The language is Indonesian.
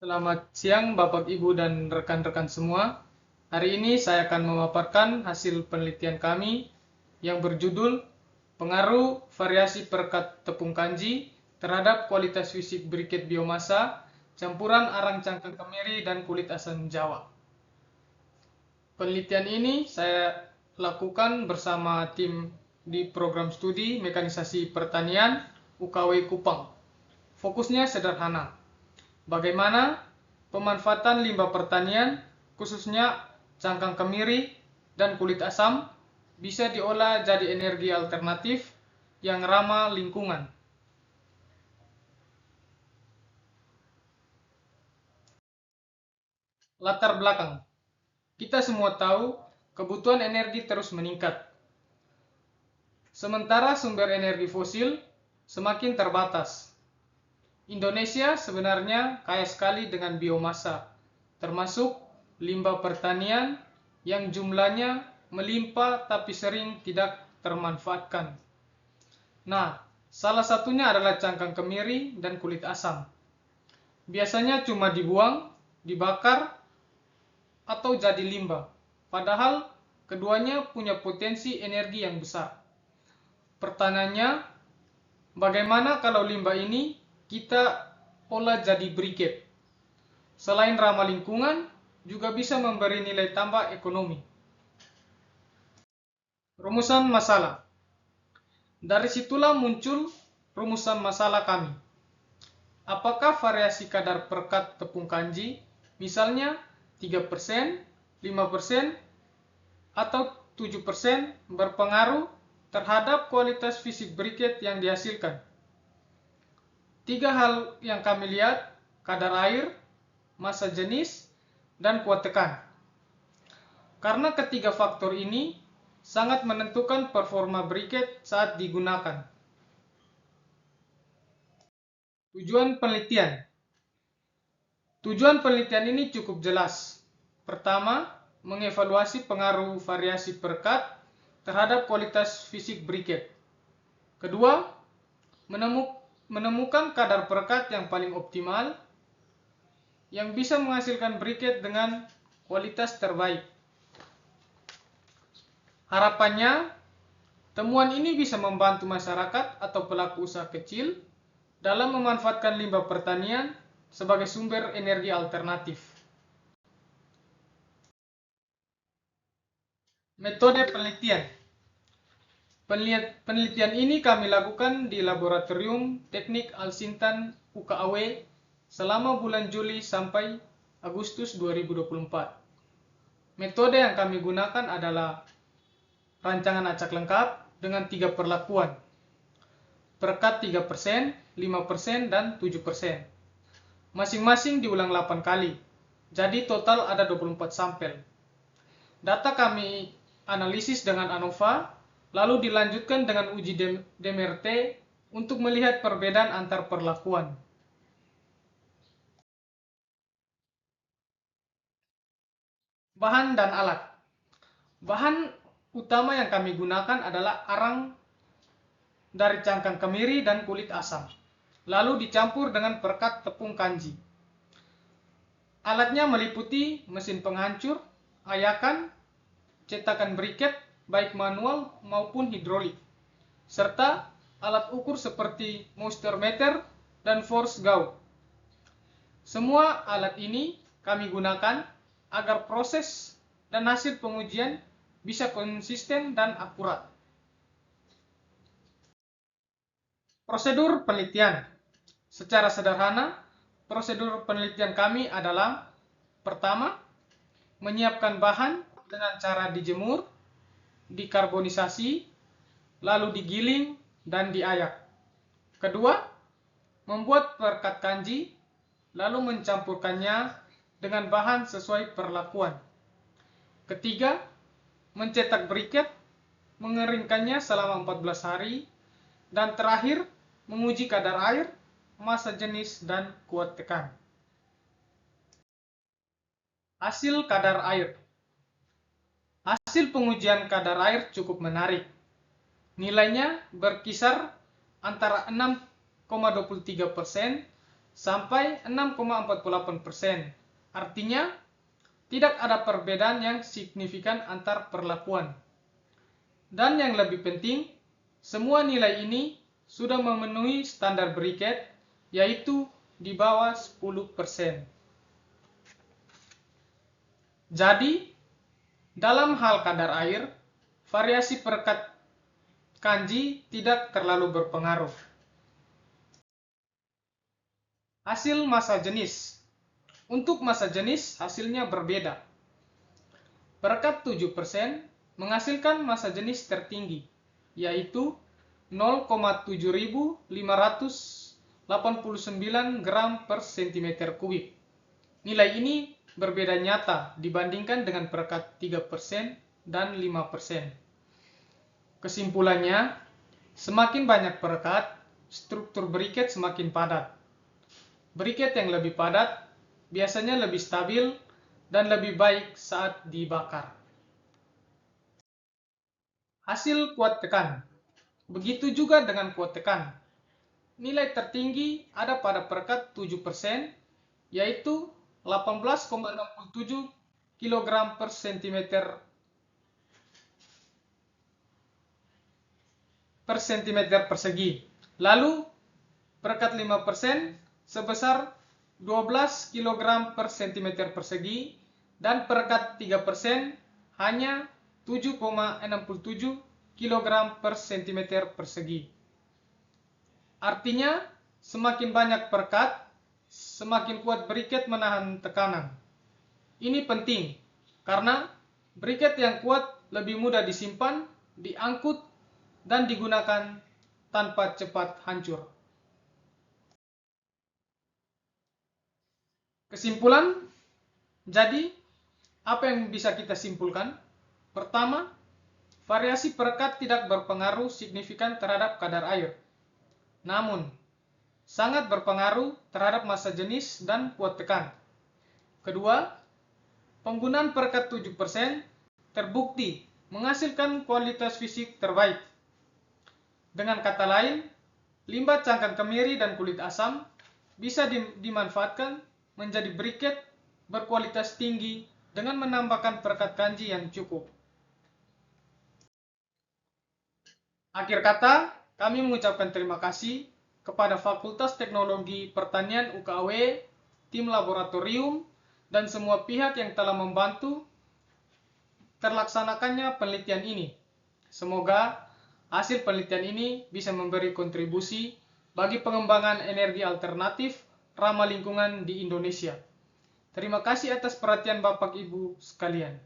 Selamat siang Bapak Ibu dan rekan-rekan semua. Hari ini saya akan memaparkan hasil penelitian kami yang berjudul Pengaruh Variasi Perekat Tepung Kanji terhadap Kualitas Fisik Briket Biomasa, Campuran Arang Cangkang Kemiri dan Kulit Asam Jawa. Penelitian ini saya lakukan bersama tim di program studi Mekanisasi Pertanian UKW Kupang. Fokusnya sederhana. Bagaimana pemanfaatan limbah pertanian, khususnya cangkang kemiri dan kulit asam, bisa diolah jadi energi alternatif yang ramah lingkungan. Latar belakang. Kita semua tahu kebutuhan energi terus meningkat. Sementara sumber energi fosil semakin terbatas. Indonesia sebenarnya kaya sekali dengan biomasa, termasuk limbah pertanian yang jumlahnya melimpah tapi sering tidak termanfaatkan. Nah, salah satunya adalah cangkang kemiri dan kulit asam. Biasanya cuma dibuang, dibakar, atau jadi limbah. Padahal keduanya punya potensi energi yang besar. Pertanyaannya, bagaimana kalau limbah ini kita olah jadi briket? Selain ramah lingkungan, juga bisa memberi nilai tambah ekonomi. Rumusan masalah. Dari situlah muncul rumusan masalah kami. Apakah variasi kadar perekat tepung kanji, misalnya 3%, 5%, atau 7% berpengaruh terhadap kualitas fisik briket yang dihasilkan? Tiga hal yang kami lihat, kadar air, massa jenis, dan kuat tekan. Karena ketiga faktor ini sangat menentukan performa briket saat digunakan. Tujuan penelitian. Tujuan penelitian ini cukup jelas. Pertama, mengevaluasi pengaruh variasi perekat terhadap kualitas fisik briket. Kedua, menemukan kadar perekat yang paling optimal yang bisa menghasilkan briket dengan kualitas terbaik. Harapannya, temuan ini bisa membantu masyarakat atau pelaku usaha kecil dalam memanfaatkan limbah pertanian sebagai sumber energi alternatif. Metode penelitian. Penelitian ini kami lakukan di Laboratorium Teknik Al-Sintan UKAW selama bulan Juli sampai Agustus 2024. Metode yang kami gunakan adalah rancangan acak lengkap dengan 3 perlakuan. Perekat 3%, 5%, dan 7%. Masing-masing diulang 8 kali. Jadi total ada 24 sampel. Data kami analisis dengan ANOVA, lalu dilanjutkan dengan uji DMRT untuk melihat perbedaan antar perlakuan. Bahan dan alat. Bahan utama yang kami gunakan adalah arang dari cangkang kemiri dan kulit asam, lalu dicampur dengan perekat tepung kanji. Alatnya meliputi mesin penghancur, ayakan, cetakan briket baik manual maupun hidrolik, serta alat ukur seperti moisture meter dan force gauge. Semua alat ini kami gunakan agar proses dan hasil pengujian bisa konsisten dan akurat. Prosedur penelitian. Secara sederhana, prosedur penelitian kami adalah: pertama, menyiapkan bahan dengan cara dijemur, dikarbonisasi, lalu digiling dan diayak. Kedua, membuat perekat kanji, lalu mencampurkannya dengan bahan sesuai perlakuan. Ketiga, mencetak briket, mengeringkannya selama 14 hari, dan terakhir, menguji kadar air, massa jenis, dan kuat tekan. Hasil kadar air. Hasil pengujian kadar air cukup menarik. Nilainya berkisar antara 6,23% sampai 6,48%. Artinya, tidak ada perbedaan yang signifikan antar perlakuan. Dan yang lebih penting, semua nilai ini sudah memenuhi standar briket, yaitu di bawah 10%. Jadi, dalam hal kadar air, variasi perekat kanji tidak terlalu berpengaruh. Hasil massa jenis. Untuk massa jenis, hasilnya berbeda. Perekat 7% menghasilkan massa jenis tertinggi, yaitu 0,7589 gram per cm kubik. Nilai ini berbeda nyata dibandingkan dengan perekat 3% dan 5%. Kesimpulannya, semakin banyak perekat, struktur briket semakin padat. Briket yang lebih padat biasanya lebih stabil dan lebih baik saat dibakar. Hasil kuat tekan. Begitu juga dengan kuat tekan. Nilai tertinggi ada pada perekat 7%, yaitu 18,67 kg per cm persegi. Lalu perekat 5% sebesar 12 kg per cm persegi dan perekat 3% hanya 7,67 kg per cm persegi. Artinya, semakin banyak perekat, semakin kuat briket menahan tekanan. Ini penting, karena briket yang kuat lebih mudah disimpan, diangkut, dan digunakan tanpa cepat hancur. Kesimpulan, jadi apa yang bisa kita simpulkan? Pertama, variasi perekat tidak berpengaruh signifikan terhadap kadar air. Namun, sangat berpengaruh terhadap massa jenis dan kuat tekan. Kedua, penggunaan perekat 7% terbukti menghasilkan kualitas fisik terbaik. Dengan kata lain, limbah cangkang kemiri dan kulit asam bisa dimanfaatkan menjadi briket berkualitas tinggi dengan menambahkan perekat kanji yang cukup. Akhir kata, kami mengucapkan terima kasih kepada Fakultas Teknologi Pertanian UKW, tim laboratorium, dan semua pihak yang telah membantu terlaksanakannya penelitian ini. Semoga hasil penelitian ini bisa memberi kontribusi bagi pengembangan energi alternatif ramah lingkungan di Indonesia. Terima kasih atas perhatian Bapak Ibu sekalian.